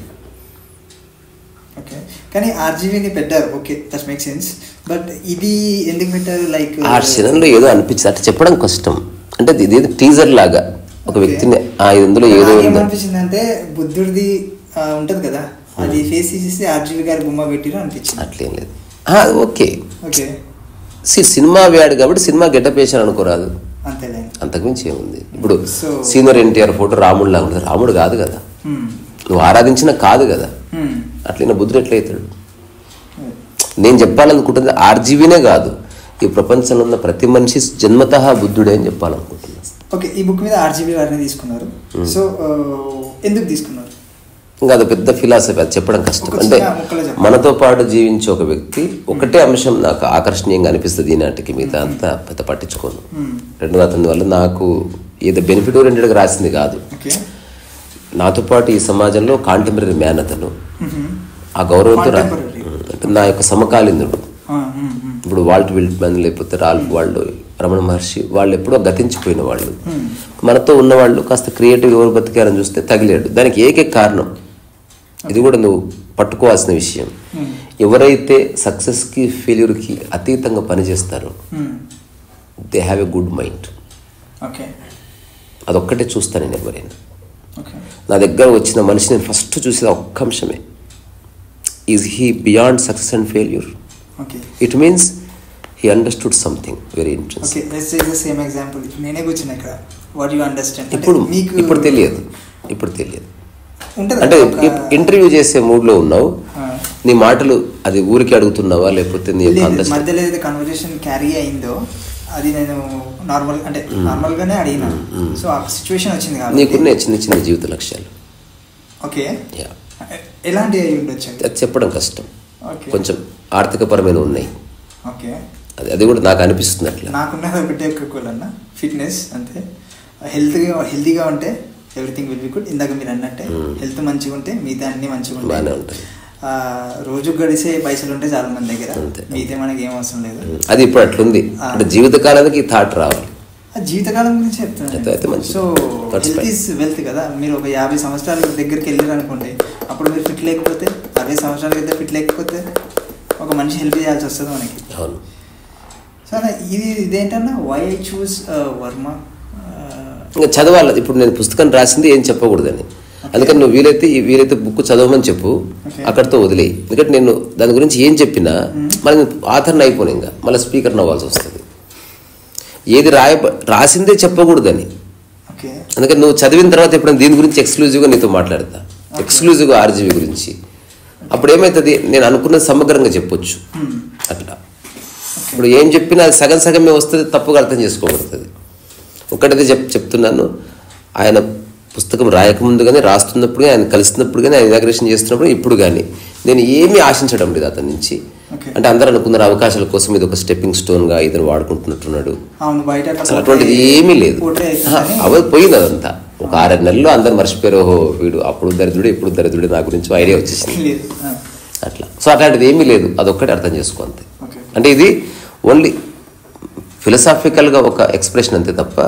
కానీ ఆర్జీవీని పెట్టారు, okay that make sense. But ఇది ఎందుకు పెట్టారు? లైక్ ఆ క్షణంలో ఏదో అనిపించింది, అంటే చెప్పడం కష్టం. అంటే ఇది టీజర్ లాగా ఒక వ్యక్తిని ఇందులో ఏదో ఏమనిపించింది అంటే బుద్ధుడిది ఉంటది కదా, అది ఫేస్ తీసేసి ఆర్జీవీ గారి బొమ్మ పెట్టిరు అనిపించింది. అట్లేం లేదు. ఓకే ఓకే సినిమా వ్యాడు కాబట్టి సినిమా గెటప్ వేసాను అనుకోరాదు, అంతేలే, అంతకుమించి ఏముంది. ఇప్పుడు సీనియర్ ఎన్టీఆర్ ఫోటో రాముడు లాగా ఉంటుంది, రాముడు కాదు కదా, నువ్వు ఆరాధించిన కాదు కదా, అట్లయినా బుద్ధుడు ఎట్లయితాడు? నేను చెప్పాలనుకుంటుంది ఆర్జీవీనే కాదు, ఈ ప్రపంచంలో ఉన్న ప్రతి మనిషి జన్మతః బుద్ధుడే అని చెప్పాలనుకుంటున్నాను. ఓకే, ఈ బుక్ మీద ఆర్జీవీ గారిని తీసుకున్నారు, సో ఎందుకు తీసుకున్నారు? ఇంకా అది పెద్ద ఫిలాసఫీ, అది చెప్పడం కష్టం. అంటే మనతో పాటు జీవించే ఒక వ్యక్తి ఒకటే అంశం నాకు ఆకర్షణీయంగా అనిపిస్తుంది ఈనాటికి, మిగతా అంతా పెద్ద పట్టించుకోను. రెండో అతని వల్ల నాకు ఏదో బెనిఫిట్ ఓరియంటెడ్గా రాసింది కాదు. నాతో పాటు ఈ సమాజంలో కాంటెంపరీ మ్యాన్ అతను, ఆ గౌరవంతో అంటే నా యొక్క సమకాలీనుడు. ఇప్పుడు వాల్ట్ విల్ట్మన్ లేకపోతే రాల్ఫ్ వాల్డో, రమణ మహర్షి, వాళ్ళు ఎప్పుడో గతించిపోయిన వాళ్ళు. మనతో ఉన్నవాళ్ళు కాస్త క్రియేటివ్ ఎవరు బతికారని చూస్తే తగిలేడు. దానికి ఏకైక కారణం, ఇది కూడా నువ్వు పట్టుకోవాల్సిన విషయం, ఎవరైతే సక్సెస్కి ఫెయిల్యూర్కి అతీతంగా పనిచేస్తారో they have a good mind. అదొక్కటే చూస్తాను నేను ఎవరైనా. నా దగ్గర వచ్చిన మనిషి నేను ఫస్ట్ చూసేది ఒక్క అంశమే, is he beyond success and failure? It means he understood something very interesting. ఇప్పుడు తెలియదు అంటే ఇంటర్వ్యూ చేసే మూడ్లో ఉన్నావు, నీ మాటలు అది ఊరికి అడుగుతున్నావా లేకపోతే నీ మధ్యలో ఏదైతే కన్వర్జేషన్ క్యారీ అయిందో అది నేను నార్మల్గానే అడిగినా. సో ఆ సిచ్యువేషన్ వచ్చింది కాబట్టి నీకున్న చిన్న చిన్న జీవిత లక్ష్యాలు ఓకే ఎలాంటివి అయి ఉండొచ్చు అది చెప్పడం కష్టం. కొంచెం ఆర్థికపరమైన ఉన్నాయి, ఓకే అది కూడా నాకు అనిపిస్తుంది. అట్లా నాకున్నది ఒకటే ఒక్కకోలన్న ఫిట్నెస్, అంతే. హెల్తీగా ఉంటే ఎవ్రీథింగ్ విల్ బి గుడ్. ఇందాక మీరు అన్నట్టే హెల్త్ మంచిగా ఉంటే మిగతా అన్ని మంచిగా ఉంటాయి. రోజు గడిసే పైసలు ఉంటే చాలా మంది దగ్గర, మిగతా మనకి ఏం అవసరం లేదు. అది ఇప్పుడు అట్లుంది, జీవితకాలానికి థాట్ రావాలి. జీవితకాలం గురించి చెప్తున్నాను. సో హెల్త్ ఈజ్ వెల్త్ కదా. మీరు ఒక 50 సంవత్సరాల దగ్గరికి వెళ్ళారు అనుకోండి, అప్పుడు మీరు ఫిట్ లేకపోతే, 60 సంవత్సరాల క్రితం ఫిట్ లేకపోతే ఒక మనిషి హెల్ప్ చేయాల్సి వస్తుంది మనకి. అవును. సో ఇదేంటన్నా వై ఐ చూస్ వర్మ? ఇంకా చదవాలి. ఇప్పుడు నేను పుస్తకం రాసింది ఏం చెప్పకూడదని, అందుకని నువ్వు వీలైతే బుక్ చదవమని చెప్పు, అక్కడితో వదిలేయి. ఎందుకంటే నేను దాని గురించి ఏం చెప్పినా మనం ఆథర్ని అయిపోయినా ఇంకా మళ్ళీ స్పీకర్ని అవ్వాల్సి వస్తుంది. ఏది రాసిందే చెప్పకూడదని. అందుకని నువ్వు చదివిన తర్వాత ఎప్పుడైనా దీని గురించి ఎక్స్క్లూజివ్గా నీతో మాట్లాడతా, ఎక్స్క్లూజివ్గా ఆర్జీవీ గురించి. అప్పుడు ఏమవుతుంది, నేను అనుకున్నది సమగ్రంగా చెప్పొచ్చు. అట్లా ఇప్పుడు ఏం చెప్పినా అది సగం సగమే వస్తుంది, తప్పుగా అర్థం చేసుకోబడుతుంది. ఒకటైతే చెప్తున్నాను, ఆయన పుస్తకం రాయకముందు కానీ, రాస్తున్నప్పుడు కానీ, ఆయన కలిసినప్పుడు కానీ, ఆయన ఇనాగ్రేషన్ చేస్తున్నప్పుడు, ఇప్పుడు కానీ నేను ఏమీ ఆశించడం లేదు అతని నుంచి. అంటే అందరూ అనుకున్నారు అవకాశాల కోసం ఇది ఒక స్టెప్పింగ్ స్టోన్గా ఇతను వాడుకుంటున్నట్టున్నాడు. అటువంటిది ఏమీ లేదు. అవి పోయింది అదంతా. ఒక 6 నెలల్లో అందరు మర్చిపోయారు, ఓహో వీడు అప్పుడు దరిద్రుడు ఇప్పుడు దరిద్రుడు, నా గురించి ఐడియా వచ్చేసింది అట్లా. సో అట్లాంటిది ఏమీ లేదు, అదొక్కటి అర్థం చేసుకో అంతే. అంటే ఇది ఓన్లీ ఫిలసాఫికల్గా ఒక ఎక్స్ప్రెషన్ అంతే తప్ప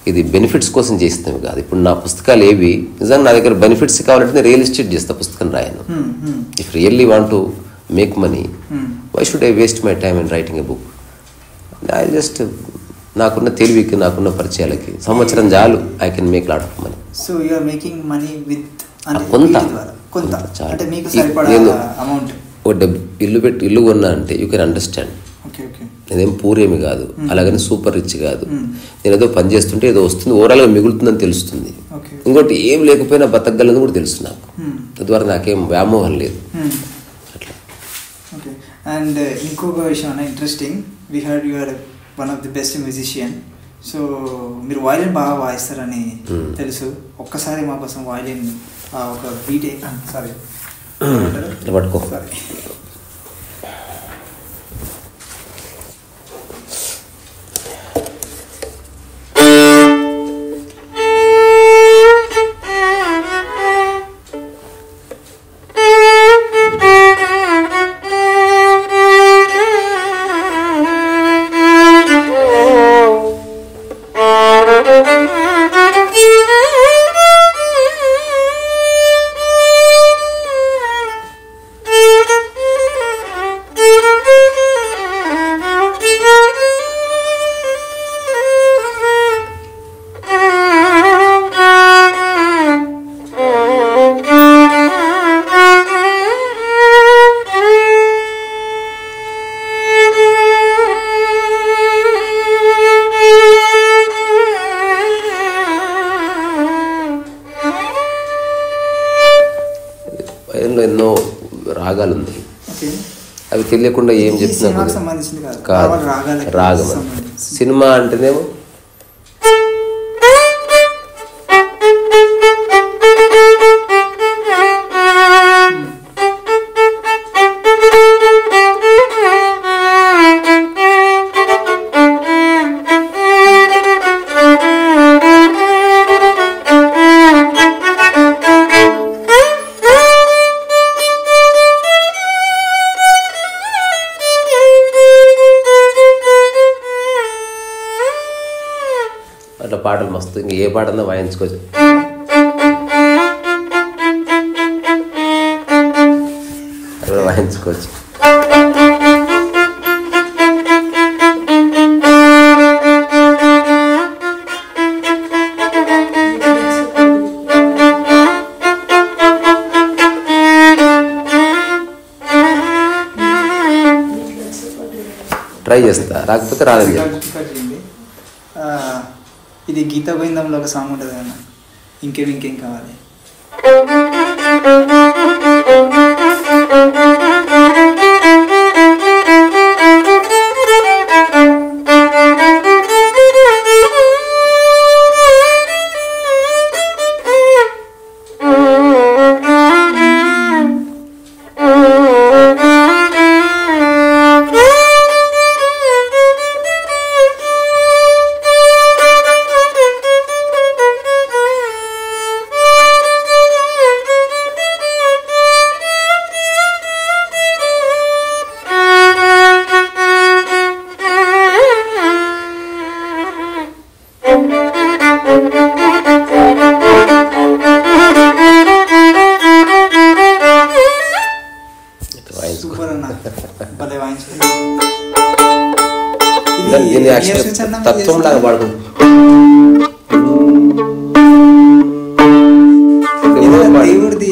ఇది బెనిఫిట్స్ కోసం చేస్తాము కాదు. ఇప్పుడు నా పుస్తకాలు ఏవి నిజంగా నా దగ్గర బెనిఫిట్స్ కావాలంటే నేను రియల్ ఎస్టేట్ చేస్తా, పుస్తకం రాయను. If really want to make money, why should I waste my time in writing a book? I just నాకున్న తెలివికి, నాకున్న పరిచయాలకి సంవత్సరం చాలు, I can make lot of money. So you are making money with కొంత అంటే మీకు సరిపడా అమౌంట్. ఒక ఇల్లు కొన్నా అంటే యూ కెన్ అండర్స్టాండ్. నేనేం పూరేమి కాదు, అలాగని సూపర్ రిచ్ కాదు. నేను ఏదో పని చేస్తుంటే ఏదో వస్తుంది, ఓవరాల్గా మిగులుతుందని తెలుస్తుంది. ఇంకోటి ఏం లేకపోయినా బతకగలని కూడా తెలుసు నాకు. తద్వారా నాకేం వ్యామోహం లేదు అట్లా. అండ్ ఇంకొక విషయం అన్న interesting, we heard you are one of the best musician. So మీరు వయలిన్ బాగా వాయిస్తారని తెలుసు. ఒక్కసారి మా కోసం వయలిన్ ఒక బీట్ సారీ పట్టుకో. తెలియకుండా ఏం చెప్పినా కాదు, రాగం. సినిమా అంటేనేమో అట్లా పాటలు మస్తు. ఇంకా ఏ పాట అన్నా వాయించుకోవచ్చు. అట్లా వాయించుకోవచ్చు. ట్రై చేస్తా, రాకపోతే రాలేదు. ఇది గీతా గోవిందంలో ఒక సాంగ్ ఉంటుంది అన్న, ఇంకేం కావాలి. తత్వం లాగా పాడుకుంటా దేవుడిది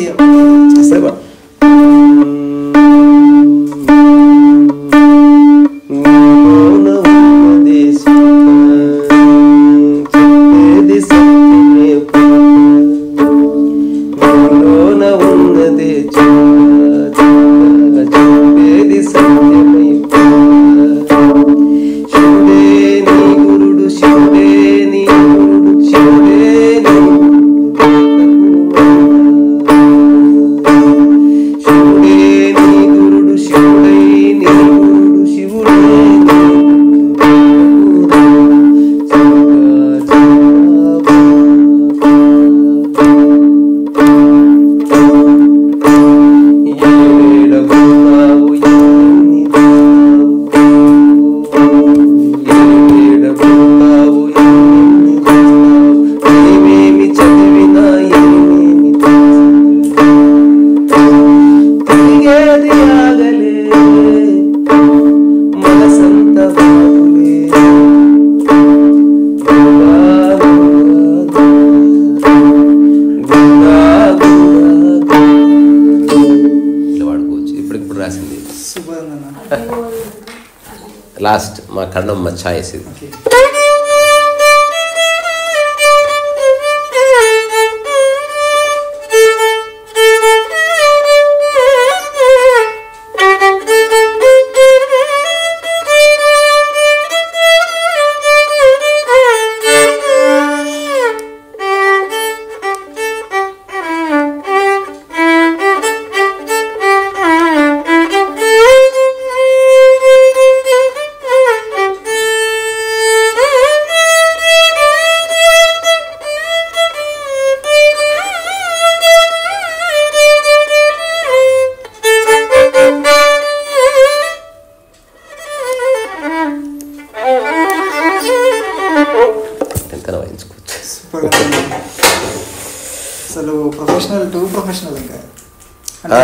లాస్ట్ మా కన్నం మచ్చా వేసేది.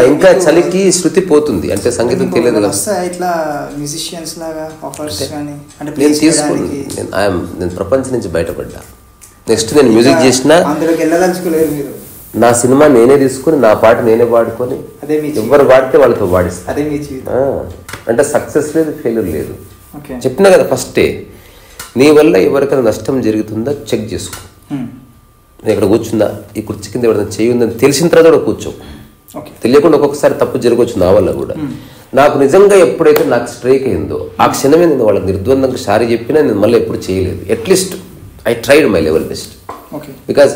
ఇంకా చలికి శృతి పోతుంది అంటే సంగీతం తెలియదు కదా. ఇట్లా మ్యూజిషియన్స్ లాగా ఆఫర్స్ గాని అంటే నేను తీసుకున్నాను. నేను ప్రపంచం నుంచి బయటపడ్డా. నెక్స్ట్ నేను మ్యూజిక్ చేసిన అందులోకి వెళ్ళదలుచుకోలేరు మీరు. నా సినిమా నేనే తీసుకుని నా పాట నేనే పాడుకొని ఎవరు పాడితే వాళ్ళతో పాడిస్తా. అంటే సక్సెస్ లేదు, ఫెయిల్యూర్ లేదు. చెప్పినా కదా ఫస్టే, నీ వల్ల ఎవరికైనా నష్టం జరుగుతుందా చెక్ చేసుకో. నేను ఇక్కడ కూర్చుందా, ఈ కుర్చీ కింద ఎవరైనా చేయి ఉందని తెలిసిన తర్వాత కూడా కూర్చో. తెలియకుండా ఒక్కొక్కసారి తప్పు జరగవచ్చు నా వల్ల కూడా. నాకు నిజంగా ఎప్పుడైతే నాకు స్ట్రైక్ అయిందో ఆ క్షణమే నేను వాళ్ళకి నిర్ద్వందంగా సారీ చెప్పినా నేను మళ్ళీ ఎప్పుడు చేయలేదు. At least I tried my level best. Because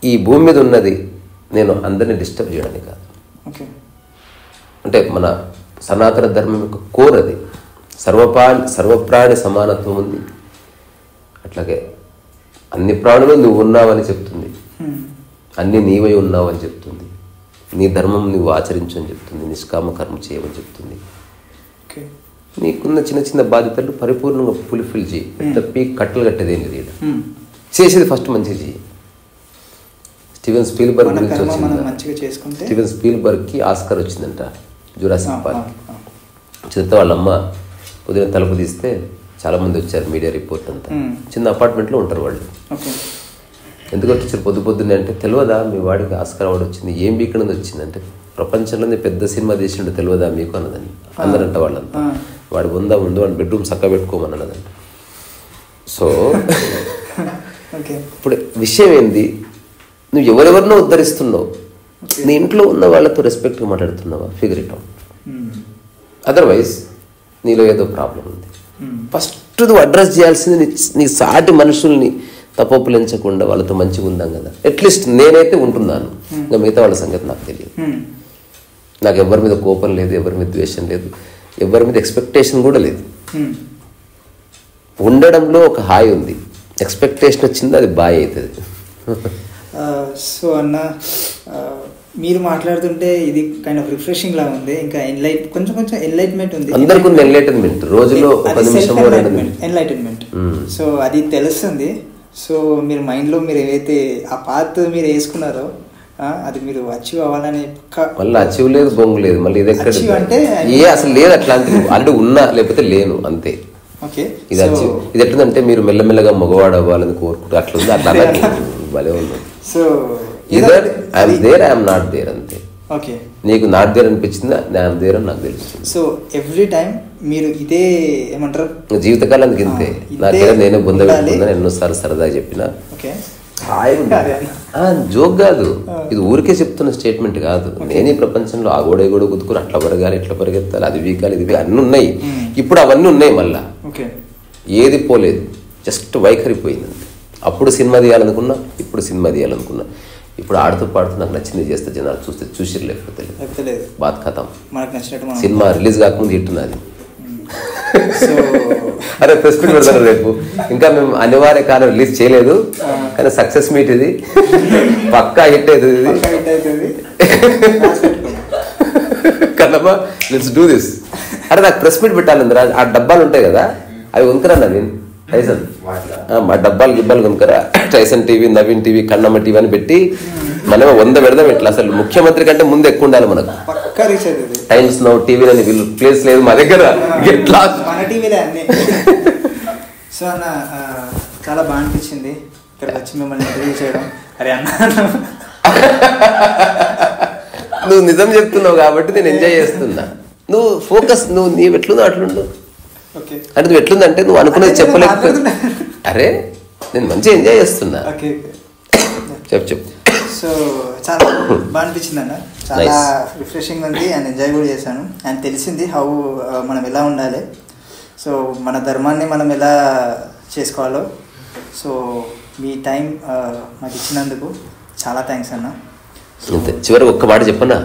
ఈ భూమి మీద ఉన్నది నేను అందరినీ డిస్టర్బ్ చేయడానికి కాదు. అంటే మన సనాతన ధర్మం యొక్క కోర్ అది. సర్వప్రాణి సమానత్వం ఉంది. అట్లాగే అన్ని ప్రాణులు నువ్వు ఉన్నావని చెప్తుంది, అన్ని నీవై ఉన్నావని చెప్తుంది, నీ ధర్మం నువ్వు ఆచరించు అని చెప్తుంది, నిష్కామ కర్మ చేయమని చెప్తుంది. నీకున్న చిన్న చిన్న బాధ్యతలు పరిపూర్ణంగా ఫుల్ఫిల్ చేయి. తప్పి కట్టలు కట్టేదేం లేదు. చేసేది ఫస్ట్ మంచిగా చేయి. స్టీవెన్ స్పీల్బర్గ్ గురించి వచ్చింది. స్టీవెన్ స్పీల్బర్గ్కి ఆస్కార్ వచ్చిందంట జురాసిక్ పార్క్. చిత్త వాళ్ళమ్మ ఉదయం తలుపు తీస్తే చాలామంది వచ్చారు, మీడియా రిపోర్ట్ అంతా. చిన్న అపార్ట్మెంట్లో ఉంటారు వాళ్ళు. ఎందుకు వచ్చారు పొద్దున్నే అంటే, తెలియదా మీ వాడికి ఆస్కార్ అవార్డు వచ్చింది, ఏం బీక్ నుంచి వచ్చిందంటే, ప్రపంచంలోనే పెద్ద సినిమా తీసిండు తెలియదా మీకు అన్నదని అందరంట వాళ్ళంతా. వాడు ఉందా ముందు వాడి బెడ్రూమ్ చక్క పెట్టుకోమని అన్నదంట. సో ఇప్పుడు విషయం ఏంది, నువ్వు ఎవరెవరినో ఉద్ధరిస్తున్నావు, నీ ఇంట్లో ఉన్న వాళ్ళతో రెస్పెక్ట్గా మాట్లాడుతున్నావా, ఫిగర్ ఇట్ అవుట్. అదర్వైజ్ నీలో ఏదో ప్రాబ్లం ఉంది. ఫస్ట్ నువ్వు అడ్రస్ చేయాల్సింది నీ సాటి మనుషుల్ని తప్పొప్పులించకుండా వాళ్ళతో మంచిగా ఉందాం కదా. అట్లీస్ట్ నేనైతే ఉంటున్నాను, ఇంకా మిగతా వాళ్ళ సంగతి నాకు తెలియదు. నాకు ఎవరి మీద కోపం లేదు, ఎవరి మీద ద్వేషం లేదు, ఎవరి మీద ఎక్స్పెక్టేషన్ కూడా లేదు. ఉండడంలో ఒక హాయి ఉంది, ఎక్స్పెక్టేషన్ వచ్చింది అది బాయ్ అవుతుంది. సో అన్న, మీరు మాట్లాడుతుంటే ఇది కైండ్ ఆఫ్ రిఫ్రెషింగ్ లా ఉంది. ఇంకా కొంచెం ఎన్లైట్మెంట్ ఉంది. అందరికీ ఉంది ఎన్లైటన్మెంట్. రోజులో ఒక నిమిషం ఎన్లైటన్మెంట్. సో అది తెలుస్తుంది. సో మీరు మైండ్లో మీరు ఏవైతే ఆ పాత్ మీరు వేసుకున్నారో అది మీరు అచీవ్ అవ్వాలని మళ్ళీ అచీవ్ లేదు, బొంగు లేదు. మళ్ళీ ఇది ఎక్కడ అంటే అసలు లేదు అట్లాంటి అంటే ఉన్నా లేకపోతే లేను అంతే. ఇది అచీవ్. ఇది ఎట్లుందంటే మీరు మెల్లమెల్లగా మగవాడు అవ్వాలని కోరుకుంటూ అట్లా ఉంది. అట్లా భలే ఉంది. సో ఇదర్ I'm there, I'm not there అంతే. నీకు నాట్ దేర్ అనిపించిందా, ఐఎమ్ దేర్ అని నాకు తెలుస్తుంది. సో ఎవ్రీ టైం మీరు ఇదే ఏమంటారు జీవితకాలానికి ఇంతే. నాకేదో నేనే బొంద పెట్టుకుందని ఎన్నోసార్లు సరదాగా చెప్పిన. జోక్ కాదు, ఇది ఊరికే చెప్తున్న స్టేట్మెంట్ కాదు. నేను ఈ ప్రపంచంలో ఆ గోడ గోడ కుదుకుని అట్లా పెరగాలి, ఇట్లా పరిగెత్తాలి, అది వీకాలి, ఇది అన్నీ ఉన్నాయి. ఇప్పుడు అవన్నీ ఉన్నాయి. మళ్ళా ఏది పోలేదు, జస్ట్ వైఖరి పోయింది. అప్పుడు సినిమా తీయాలనుకున్నా, ఇప్పుడు సినిమా తీయాలనుకున్నా. ఇప్పుడు ఆడుతూ పాడుతూ నాకు నచ్చింది చేస్తే జనాలు చూస్తే చూసిరు, లేకపోతే బాత్ ఖతం. సినిమా రిలీజ్ కాకముందు హిట్టున్నది. అరే ప్రెస్ మీట్ పెడతాను రేపు. ఇంకా మేము అనివార్య కాలం రిలీజ్ చేయలేదు, కానీ సక్సెస్ మీట్ ఇది పక్కా హిట్ అవుతుంది. కదమ్మా, లెట్స్ డూ దిస్. అరే నాకు ప్రెస్ మీట్ పెట్టాలందరూ. ఆ డబ్బాలు ఉంటాయి కదా, అవి కొనుక్కరా నవీన్, టైసన్. మా డబ్బాలు గిబ్బాలు కొనుక్కరా. Tyson TV, Naveen TV, Kannamma TV అని పెట్టి మనమే 100 పెడదాం. ఇట్లా అసలు ముఖ్యమంత్రి కంటే ముందు ఎక్కువ ఉండాలి మనకు. టైమ్స్ నౌ టీవీ అని వీళ్ళు ప్లేస్ లేదు మా దగ్గర. సో అన్న చాలా బాగా అనిపించింది ఇక్కడికి వచ్చి మిమ్మల్ని ఇంటర్వ్యూ చేయడం. అరే అన్న, నువ్వు నిజం చెప్తున్నావు కాబట్టి నేను ఎంజాయ్ చేస్తున్నా. నువ్వు ఫోకస్, నీవు ఎట్లుందో అట్లుండు. అంటే నువ్వు ఎట్లుందంటే నువ్వు అనుకున్నది చెప్పలేకపోతే. అరే నేను మంచిగా ఎంజాయ్ చేస్తున్నా. చెప్పు. సో చాలా బాగా అనిపించింది అన్న, చాలా రిఫ్రెషింగ్ ఉంది అండ్ ఎంజాయ్ కూడా చేశాను. అండ్ తెలిసింది హౌ మనం ఎలా ఉండాలి, సో మన ధర్మాన్ని మనం ఎలా చేసుకోవాలో. సో మీ టైం మాకు ఇచ్చినందుకు చాలా థ్యాంక్స్ అన్న. చివరికి ఒక్క మాట చెప్పనా,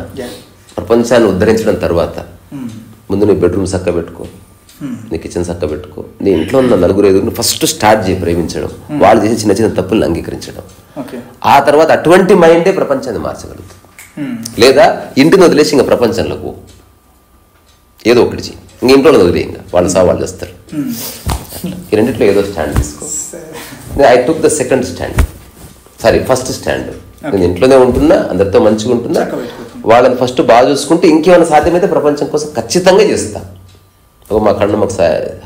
ప్రపంచాన్ని ఉద్ధరించడం తర్వాత ముందు నీ బెడ్రూమ్ చక్క పెట్టుకో, నీ కిచెన్ చక్క పెట్టుకో, నీ ఇంట్లో ఉన్న నలుగురు ఎదురు ఫస్ట్ స్టార్ట్ చేయి ప్రేమించడం, వాళ్ళు చేసే చిన్న చిన్న తప్పులను అంగీకరించడం. ఆ తర్వాత అటువంటి మైండే ప్రపంచాన్ని మార్చగలుగుతుంది. లేదా ఇంటిని వదిలేసి ఇంకా ప్రపంచంలోకి ఏదో ఒకటి చేయి, ఇంక ఇంట్లో వదిలే, ఇంకా వాళ్ళు వాళ్ళు చేస్తారు. ఈ రెండిట్లో ఏదో స్టాండ్ తీసుకో. I took the second stand, first stand. నేను ఇంట్లోనే ఉంటున్నా, అందరితో మంచిగా ఉంటున్నా, వాళ్ళని ఫస్ట్ బాగా చూసుకుంటే ఇంకేమైనా సాధ్యమైతే ప్రపంచం కోసం ఖచ్చితంగా చేస్తా. మా కన్నా మాకు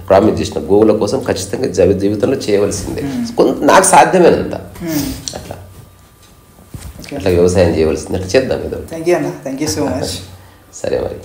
ప్రామిస్ చేసిన గోవుల కోసం ఖచ్చితంగా జీవితంలో చేయవలసిందే, నాకు సాధ్యమేనంత. అట్లా వ్యవసాయం చేయవలసింది, అట్లా చేద్దాం ఏదో. థ్యాంక్ యూ అన్న, థ్యాంక్ యూ సో మచ్. సరే మరి.